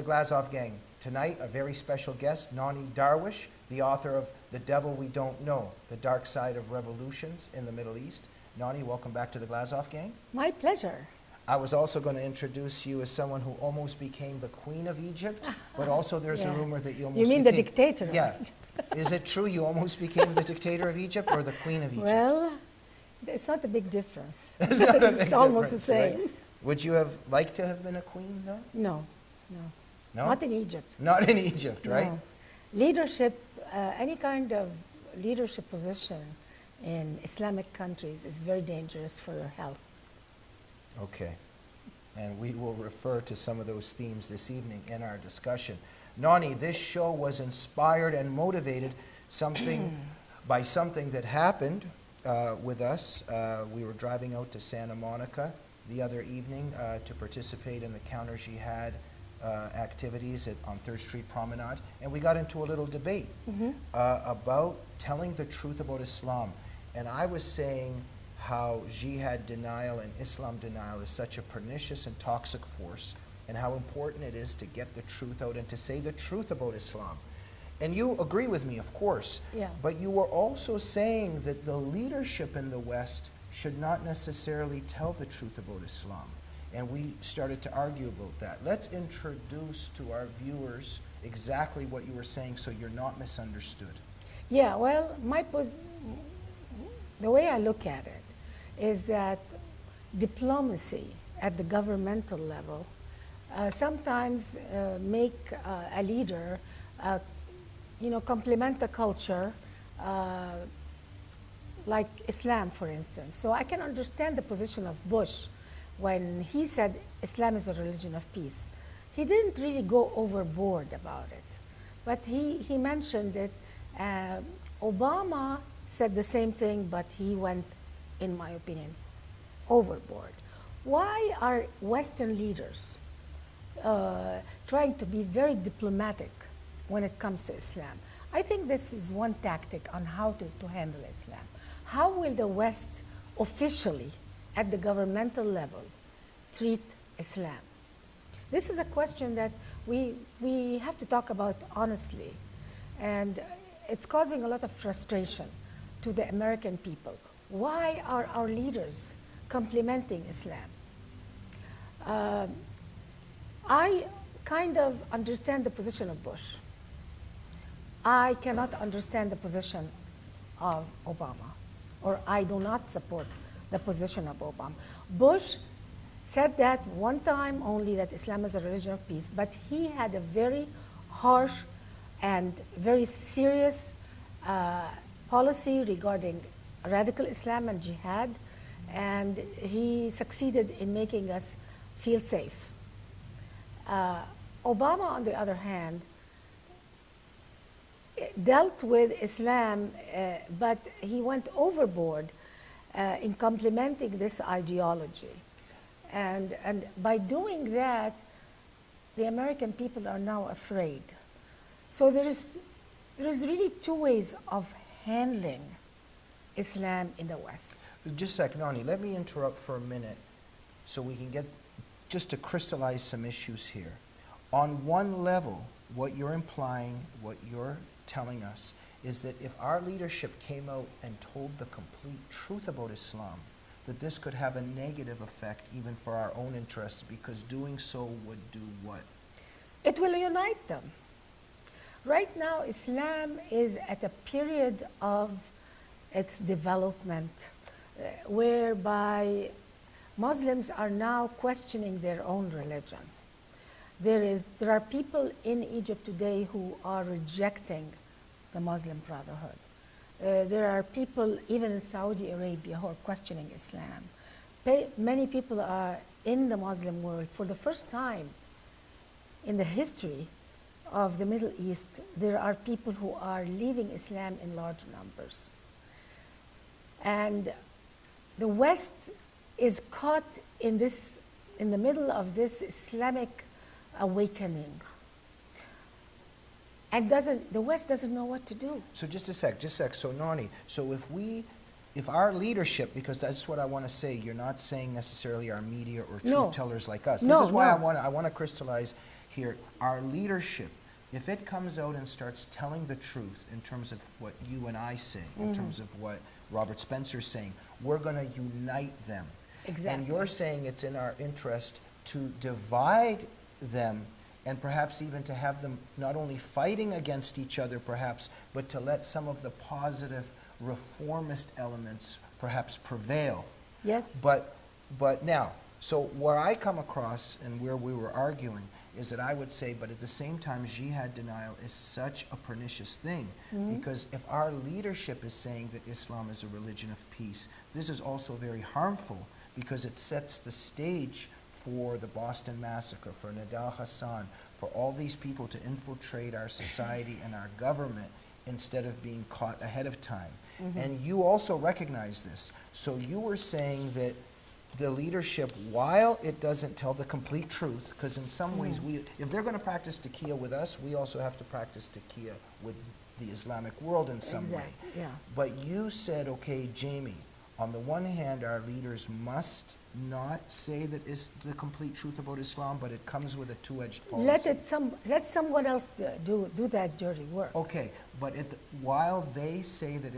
the Glazov gang. Tonight, a very special guest, Nonie Darwish, the author of The Devil We Don't Know, The Dark Side of Revolutions in the Middle East. Nonie, welcome back to the Glazov gang. My pleasure. I was also going to introduce you as someone who almost became the Queen of Egypt, but also there's a rumor that you almost You mean became, the dictator? Yeah. Is it true you almost became the dictator of Egypt or the Queen of Egypt? Well, it's not a big difference. It's not a big it's almost the difference, same. right? Would you have liked to have been a queen, though? No. No? Not in Egypt. Not in Egypt, right? No. Leadership, any kind of leadership position in Islamic countries is very dangerous for your health. Okay. And we will refer to some of those themes this evening in our discussion. Nonie, this show was inspired and motivated by something that happened with us. We were driving out to Santa Monica the other evening to participate in the Counter Jihad activities on 3rd Street Promenade, and we got into a little debate about telling the truth about Islam. And I was saying how jihad denial and Islam denial is such a pernicious and toxic force, and how important it is to get the truth out and to say the truth about Islam. And you agree with me, of course, but you were also saying that the leadership in the West should not necessarily tell the truth about Islam. And we started to argue about that. Let's introduce to our viewers exactly what you were saying so you're not misunderstood. Yeah, well, the way I look at it is that diplomacy at the governmental level sometimes make a leader complement the culture, like Islam, for instance. So I can understand the position of Bush when he said Islam is a religion of peace. He didn't really go overboard about it, but he mentioned it. Obama said the same thing, but he went, in my opinion, overboard. Why are Western leaders trying to be very diplomatic when it comes to Islam? I think this is one tactic on how to handle Islam. How will the West officially, at the governmental level, treat Islam? This is a question that we have to talk about honestly, and it's causing a lot of frustration to the American people. Why are our leaders complimenting Islam? I kind of understand the position of Bush. I cannot understand the position of Obama, or I do not support the position of Obama. Bush said that one time only, that Islam is a religion of peace, but he had a very harsh and very serious policy regarding radical Islam and jihad, and he succeeded in making us feel safe. Obama, on the other hand, dealt with Islam, but he went overboard in complementing this ideology. And by doing that, the American people are now afraid. So there is really two ways of handling Islam in the West. Just a sec, Nonie, let me interrupt for a minute so we can get, just to crystallize some issues here. On one level, what you're implying, what you're telling us, is that if our leadership came out and told the complete truth about Islam, that this could have a negative effect even for our own interests, because doing so would do what? It will unite them. Right now, Islam is at a period of its development whereby Muslims are now questioning their own religion. There are people in Egypt today who are rejecting the Muslim Brotherhood. There are people even in Saudi Arabia who are questioning Islam. Many people are in the Muslim world. For the first time in the history of the Middle East, there are people who are leaving Islam in large numbers. And the West is caught in the middle of this Islamic awakening. And the West doesn't know what to do. So just a sec. So Nonie, so if our leadership, because that's what I want to say, you're not saying necessarily our media or truth tellers like us. This is why I want to crystallize. here. Our leadership, if it comes out and starts telling the truth in terms of what you and I say, in terms of what Robert Spencer's saying, we're going to unite them. Exactly. And you're saying it's in our interest to divide them, and perhaps even to have them not only fighting against each other perhaps, but to let some of the positive reformist elements perhaps prevail. Yes. But now, so where I come across and where we were arguing is that I would say, but at the same time, jihad denial is such a pernicious thing, because if our leadership is saying that Islam is a religion of peace, this is also very harmful, because it sets the stage for the Boston Massacre, for Nidal Hassan, for all these people to infiltrate our society and our government instead of being caught ahead of time. And you also recognize this. So you were saying that the leadership, while it doesn't tell the complete truth, because in some ways, if they're going to practice taqiyya with us, we also have to practice taqiyya with the Islamic world in some way. Yeah. But you said, okay, Jamie, on the one hand, our leaders must not say that it's the complete truth about Islam, but it comes with a two-edged policy. Let someone else do that dirty work. Okay, but while they say that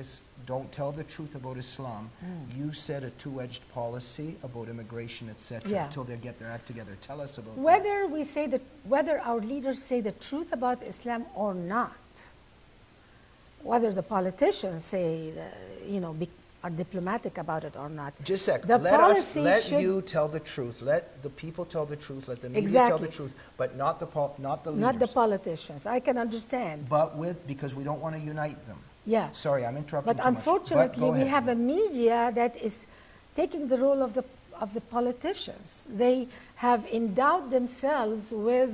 don't tell the truth about Islam, you said a two-edged policy about immigration, etc., until they get their act together. Tell us about that. Whether our leaders say the truth about Islam or not, whether the politicians say, are diplomatic about it or not. Just a sec. Let you tell the truth. Let the people tell the truth. Let the media tell the truth, but not the leaders. Not the politicians. I can understand. But because we don't want to unite them. Yeah. Sorry, I'm interrupting But too much. unfortunately, Go we ahead. have a media that is taking the role of the politicians. They have endowed themselves with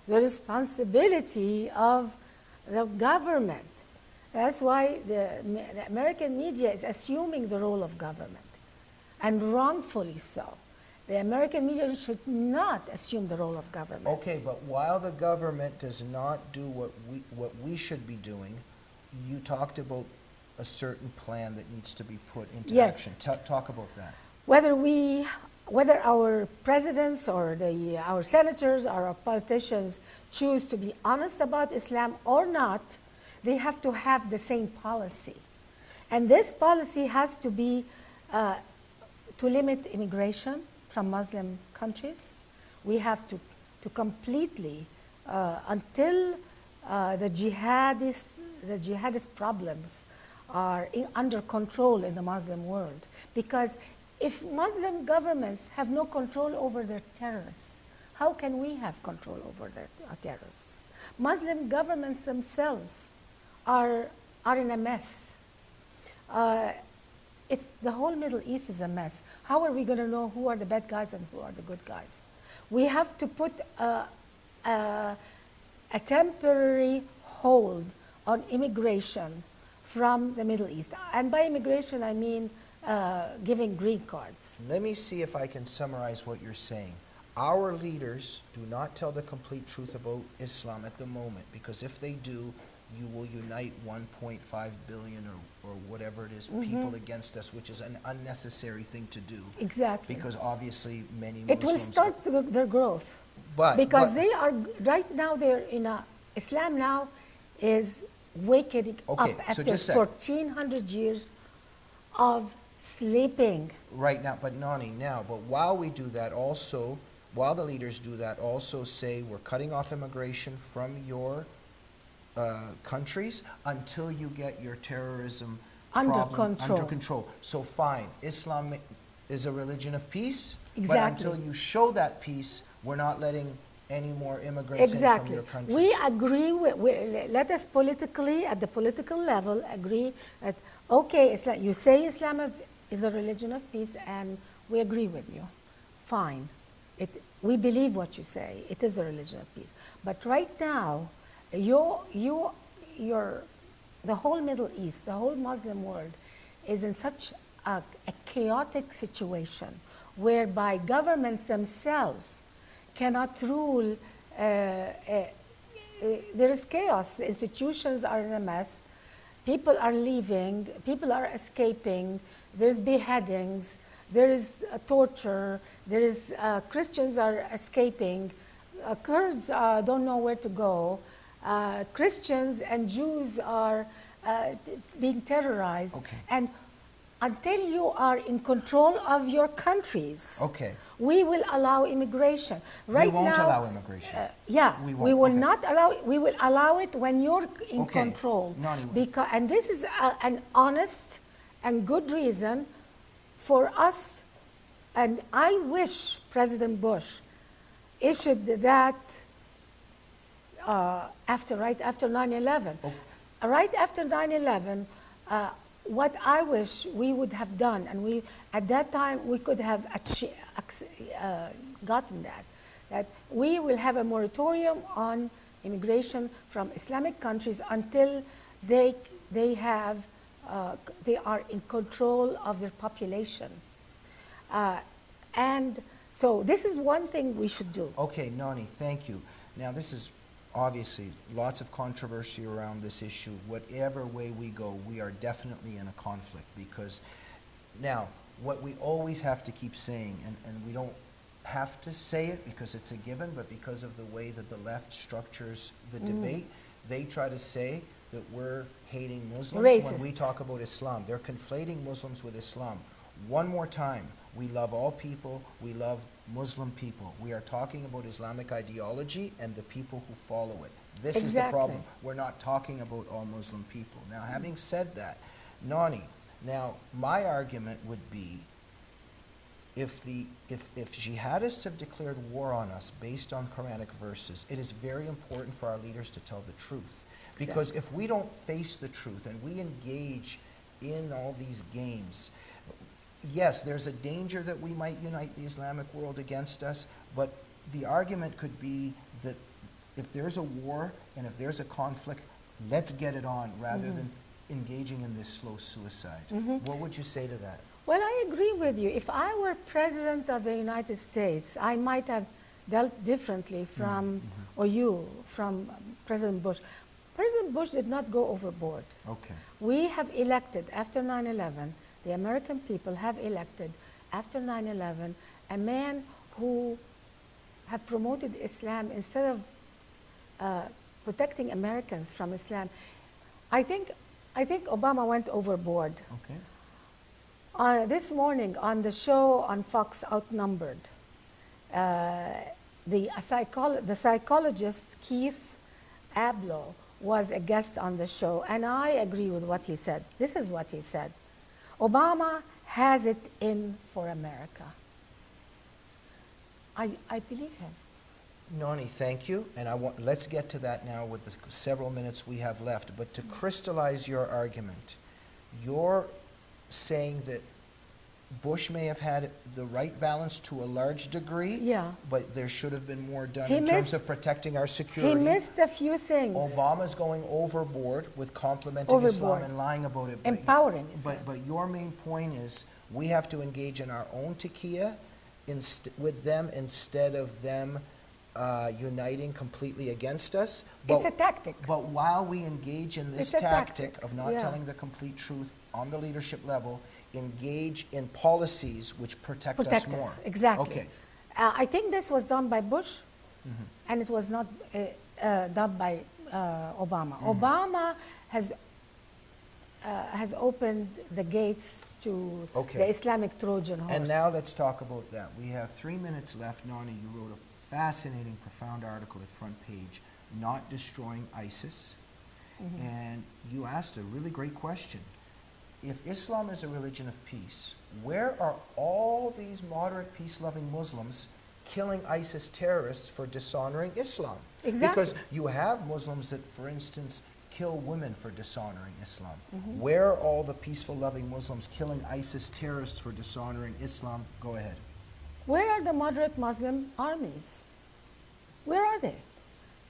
the responsibility of the government. That's why the American media is assuming the role of government, and wrongfully so. The American media should not assume the role of government. Okay, but while the government does not do what we should be doing, you talked about a certain plan that needs to be put into action. Talk about that. Whether our presidents or our senators or our politicians choose to be honest about Islam or not, they have to have the same policy. And this policy has to be to limit immigration from Muslim countries. We have to completely, until the jihadist problems are under control in the Muslim world. Because if Muslim governments have no control over their terrorists, how can we have control over their terrorists? Muslim governments themselves are in a mess. The whole Middle East is a mess. How are we going to know who are the bad guys and who are the good guys? We have to put a temporary hold on immigration from the Middle East. And by immigration, I mean giving green cards. Let me see if I can summarize what you're saying. Our leaders do not tell the complete truth about Islam at the moment, because if they do, you will unite 1.5 billion or whatever it is people against us, which is an unnecessary thing to do. Exactly. Because obviously many Muslims... It will start their growth. Because they are, right now, Islam now is waking up after 1,400 years of sleeping. Right now, but Nonie, but while we do that also, while the leaders do that, also say we're cutting off immigration from your countries until you get your terrorism under control. So fine, Islam is a religion of peace, exactly. But until you show that peace, we're not letting any more immigrants in from your countries. We agree, let us politically, at the political level, agree that, okay, you say Islam is a religion of peace, and we agree with you. Fine. We believe what you say. It is a religion of peace. But right now, the whole Middle East, the whole Muslim world is in such a chaotic situation whereby governments themselves cannot rule. There is chaos. Institutions are in a mess. People are leaving. People are escaping. There's beheadings. There is torture. There is Christians are escaping. Kurds don't know where to go. Christians and Jews are being terrorized. Okay. And until you are in control of your countries, Okay. we will allow immigration. Right We won't now, allow immigration. Yeah, We we won't, will okay. not allow. We will allow it when you're in Okay, control. Nonie. Because, and this is an honest and good reason for us. And I wish President Bush issued that right after 9/11. Oh. Right after 9/11, what I wish we would have done, and we at that time we could have gotten that we will have a moratorium on immigration from Islamic countries until they are in control of their population. And so this is one thing we should do. Okay, Nonie, thank you. Now, this is obviously lots of controversy around this issue. Whatever way we go, we are definitely in a conflict because now, what we always have to keep saying, and we don't have to say it because it's a given, but because of the way that the left structures the debate, they try to say that we're hating Muslims when we Racists. talk about Islam. They're conflating Muslims with Islam. One more time, we love all people, we love Muslim people. We are talking about Islamic ideology and the people who follow it. This is the problem. We're not talking about all Muslim people. Now, having said that, Nonie, now my argument would be if jihadists have declared war on us based on Quranic verses, it is very important for our leaders to tell the truth. Because if we don't face the truth and we engage in all these games, yes, there's a danger that we might unite the Islamic world against us, but the argument could be that if there's a war and if there's a conflict, let's get it on rather than engaging in this slow suicide. What would you say to that? Well, I agree with you. If I were President of the United States, I might have dealt differently from, or you, from President Bush. President Bush did not go overboard. Okay. We have elected, after 9/11, the American people have elected, after 9/11, a man who have promoted Islam instead of protecting Americans from Islam. I think Obama went overboard. Okay. This morning on the show on Fox Outnumbered, the psychologist Keith Abloh was a guest on the show, and I agree with what he said. This is what he said. Obama has it in for America. I believe him. Nonie, thank you. And let's get to that now with the several minutes we have left. But to crystallize your argument, you're saying that Bush may have had the right balance to a large degree, but there should have been more done in terms of protecting our security. He missed a few things. Obama's going overboard with complimenting Islam and lying about it. Empowering Islam. But your main point is we have to engage in our own taqiyya with them instead of them uniting completely against us. It's a tactic. But while we engage in this tactic of not telling the complete truth on the leadership level, engage in policies which protect us more. Exactly. Okay. I think this was done by Bush, and it was not done by Obama. Obama has opened the gates to the Islamic Trojan horse. And now let's talk about that. We have 3 minutes left. Nonie, you wrote a fascinating, profound article at front page, Not Destroying ISIS. And you asked a really great question. If Islam is a religion of peace, where are all these moderate, peace-loving Muslims killing ISIS terrorists for dishonoring Islam? Exactly. Because you have Muslims that, for instance, kill women for dishonoring Islam. Where are all the peaceful, loving Muslims killing ISIS terrorists for dishonoring Islam? Go ahead. Where are the moderate Muslim armies? Where are they?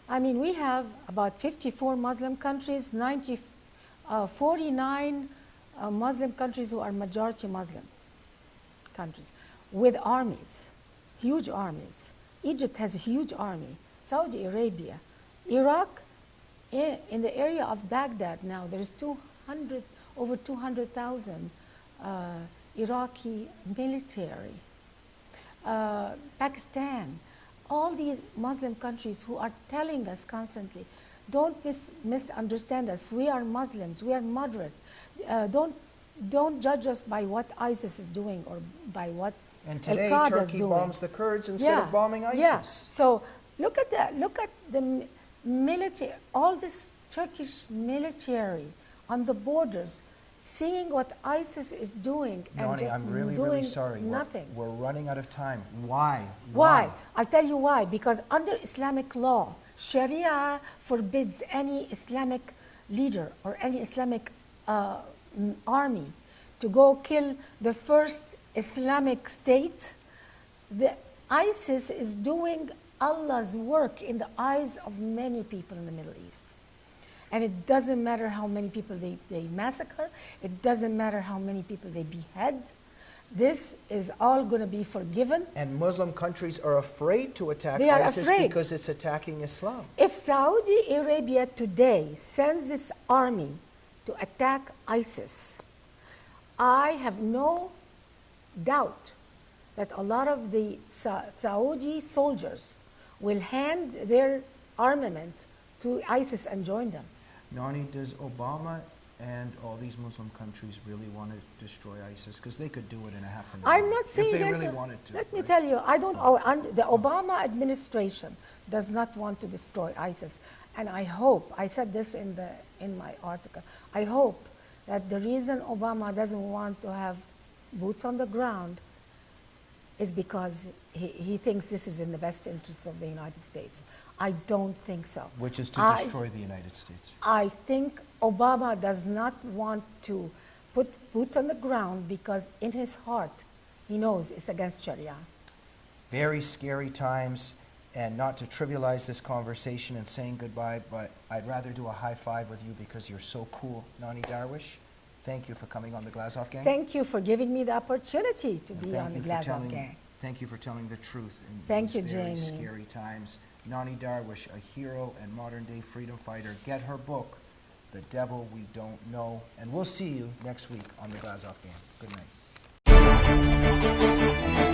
I mean, we have about 54 Muslim countries, 49 Muslim countries who are majority Muslim countries with armies, huge armies. Egypt has a huge army. Saudi Arabia, Iraq, in the area of Baghdad now, there is over 200,000 Iraqi military. Pakistan, all these Muslim countries who are telling us constantly, don't misunderstand us. We are Muslims. We are moderate. Don't judge us by what ISIS is doing or by what And today, Al-Qaeda is Turkey doing. bombs the Kurds instead of bombing ISIS. Yeah. So look at the military, all this Turkish military on the borders, seeing what ISIS is doing and Nonie, just I'm really, doing really sorry. nothing. We're running out of time. Why? Why? I'll tell you why. Because under Islamic law, Sharia forbids any Islamic leader or any Islamic army to go kill the first Islamic state. The ISIS is doing Allah's work in the eyes of many people in the Middle East. And it doesn't matter how many people they massacre. It doesn't matter how many people they behead. This is all going to be forgiven. And Muslim countries are afraid to attack They are ISIS afraid. because it's attacking Islam. If Saudi Arabia today sends its army to attack ISIS, I have no doubt that a lot of the Saudi soldiers will hand their armament to ISIS and join them. Nonie, does Obama and all these Muslim countries really want to destroy ISIS? Because they could do it in a half an hour. I'm not saying if they that, really wanted to. Let me tell you, I don't. The Obama administration does not want to destroy ISIS, and I hope. I said this in my article. I hope that the reason Obama doesn't want to have boots on the ground is because he thinks this is in the best interest of the United States. I don't think so. Which is to destroy the United States. I think Obama does not want to put boots on the ground because in his heart, he knows it's against Sharia. Very scary times, and not to trivialize this conversation and saying goodbye, but I'd rather do a high five with you because you're so cool. Nonie Darwish, thank you for coming on the Glazov Gang. Thank you for giving me the opportunity to be on the you for Glazov Gang. Thank you for telling the truth in Thank these you, very Jamie. scary times. Nonie Darwish, a hero and modern-day freedom fighter. Get her book, The Devil We Don't Know. And we'll see you next week on the Glazov Gang. Good night.